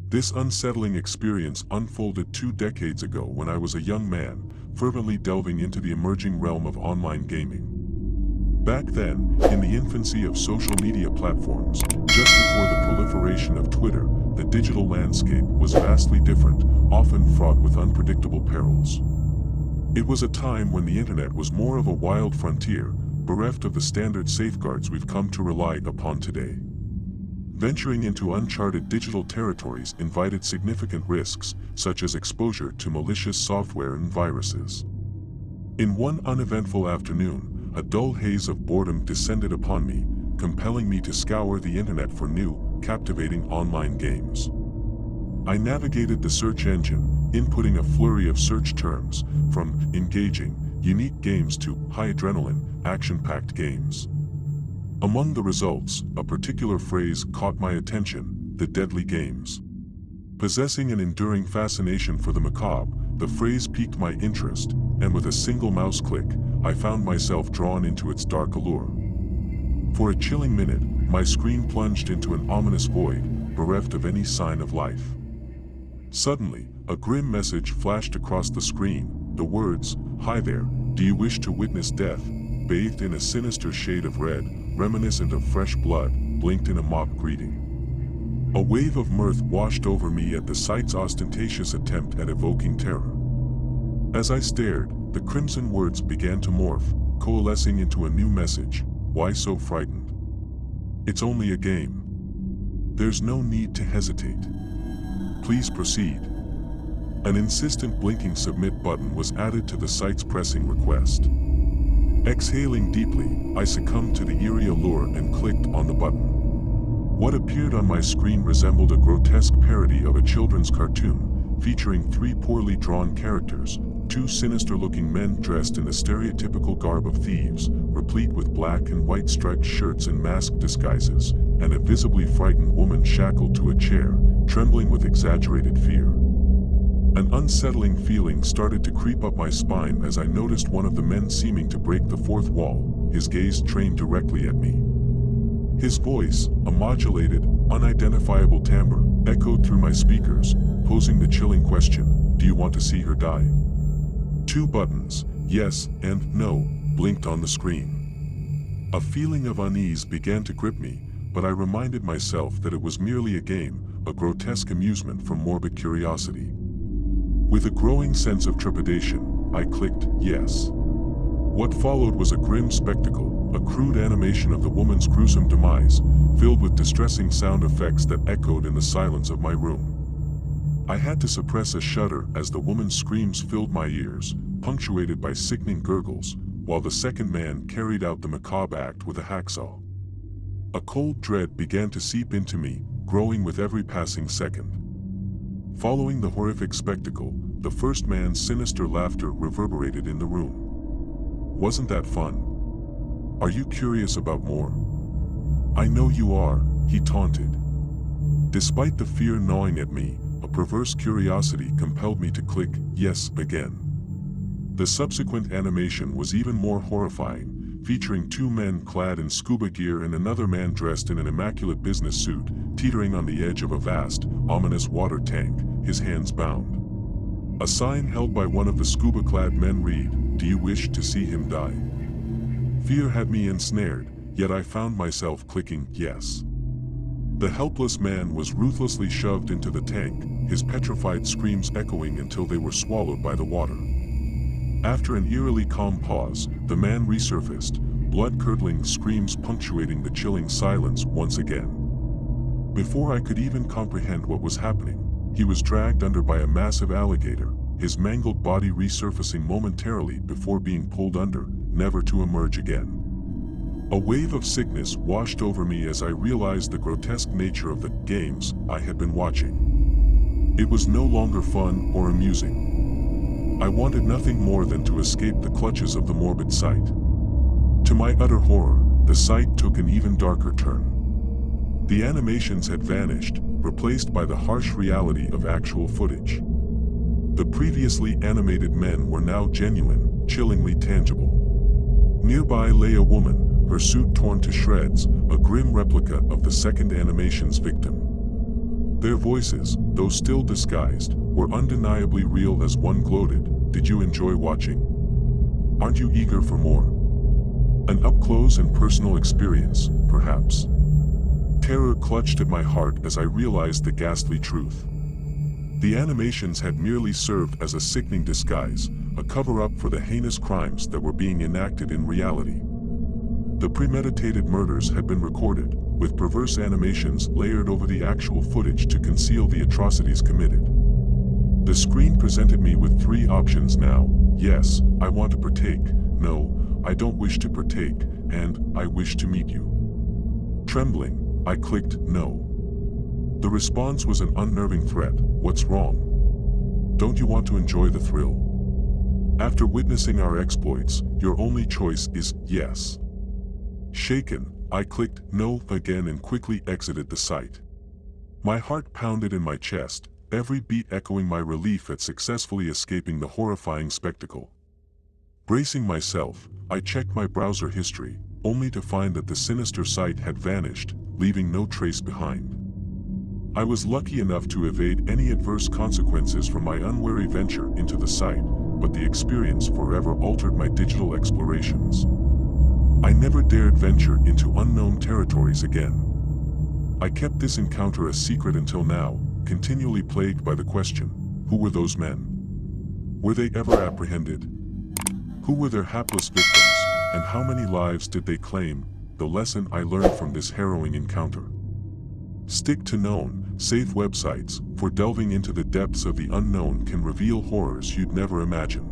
This unsettling experience unfolded 2 decades ago when I was a young man, fervently delving into the emerging realm of online gaming. Back then, in the infancy of social media platforms, just before the proliferation of Twitter, the digital landscape was vastly different, often fraught with unpredictable perils. It was a time when the internet was more of a wild frontier, bereft of the standard safeguards we've come to rely upon today. Venturing into uncharted digital territories invited significant risks, such as exposure to malicious software and viruses. In one uneventful afternoon, a dull haze of boredom descended upon me, compelling me to scour the internet for new, captivating online games. I navigated the search engine, inputting a flurry of search terms, from engaging, unique games to high-adrenaline, action-packed games. Among the results, a particular phrase caught my attention: the deadly games. Possessing an enduring fascination for the macabre, the phrase piqued my interest, and with a single mouse click, I found myself drawn into its dark allure. For a chilling minute, my screen plunged into an ominous void, bereft of any sign of life. Suddenly, a grim message flashed across the screen, the words, "Hi there, do you wish to witness death?" bathed in a sinister shade of red, reminiscent of fresh blood, blinked in a mock greeting. A wave of mirth washed over me at the site's ostentatious attempt at evoking terror. As I stared, the crimson words began to morph, coalescing into a new message: "Why so frightened? It's only a game. There's no need to hesitate. Please proceed." An insistent blinking submit button was added to the site's pressing request. Exhaling deeply, I succumbed to the eerie allure and clicked on the button. What appeared on my screen resembled a grotesque parody of a children's cartoon, featuring 3 poorly drawn characters, 2 sinister-looking men dressed in the stereotypical garb of thieves, replete with black and white striped shirts and masked disguises, and a visibly frightened woman shackled to a chair, trembling with exaggerated fear. An unsettling feeling started to creep up my spine as I noticed one of the men seeming to break the fourth wall, his gaze trained directly at me. His voice, a modulated, unidentifiable timbre, echoed through my speakers, posing the chilling question: "Do you want to see her die?" 2 buttons, yes and no, blinked on the screen. A feeling of unease began to grip me, but I reminded myself that it was merely a game, a grotesque amusement from morbid curiosity. With a growing sense of trepidation, I clicked yes. What followed was a grim spectacle, a crude animation of the woman's gruesome demise, filled with distressing sound effects that echoed in the silence of my room. I had to suppress a shudder as the woman's screams filled my ears, punctuated by sickening gurgles, while the second man carried out the macabre act with a hacksaw. A cold dread began to seep into me, growing with every passing second. Following the horrific spectacle, the first man's sinister laughter reverberated in the room. "Wasn't that fun? Are you curious about more?" "I know you are," he taunted. Despite the fear gnawing at me, a perverse curiosity compelled me to click yes again. The subsequent animation was even more horrifying, featuring 2 men clad in scuba gear and another man dressed in an immaculate business suit, teetering on the edge of a vast, ominous water tank, his hands bound. A sign held by one of the scuba-clad men read, "Do you wish to see him die?" Fear had me ensnared, yet I found myself clicking yes. The helpless man was ruthlessly shoved into the tank, his petrified screams echoing until they were swallowed by the water. After an eerily calm pause, the man resurfaced, blood-curdling screams punctuating the chilling silence once again. Before I could even comprehend what was happening, he was dragged under by a massive alligator, his mangled body resurfacing momentarily before being pulled under, never to emerge again. A wave of sickness washed over me as I realized the grotesque nature of the games I had been watching. It was no longer fun or amusing. I wanted nothing more than to escape the clutches of the morbid sight. To my utter horror, the sight took an even darker turn. The animations had vanished, replaced by the harsh reality of actual footage. The previously animated men were now genuine, chillingly tangible. Nearby lay a woman, her suit torn to shreds, a grim replica of the second animation's victim. Their voices, though still disguised, were undeniably real as one gloated. Did you enjoy watching? Aren't you eager for more? An up-close and personal experience, perhaps. Terror clutched at my heart as I realized the ghastly truth. The animations had merely served as a sickening disguise, a cover-up for the heinous crimes that were being enacted in reality. The premeditated murders had been recorded, with perverse animations layered over the actual footage to conceal the atrocities committed. The screen presented me with three options now: yes, I want to partake; no, I don't wish to partake; and I wish to meet you. Trembling, I clicked no. The response was an unnerving threat: what's wrong? Don't you want to enjoy the thrill? After witnessing our exploits, your only choice is yes. Shaken, I clicked no again and quickly exited the site. My heart pounded in my chest, every beat echoing my relief at successfully escaping the horrifying spectacle. Bracing myself, I checked my browser history, only to find that the sinister site had vanished, leaving no trace behind. I was lucky enough to evade any adverse consequences from my unwary venture into the site, but the experience forever altered my digital explorations. I never dared venture into unknown territories again. I kept this encounter a secret until now, continually plagued by the question: who were those men? Were they ever apprehended? Who were their hapless victims, and how many lives did they claim? The lesson I learned from this harrowing encounter: stick to known, safe websites, for delving into the depths of the unknown can reveal horrors you'd never imagine.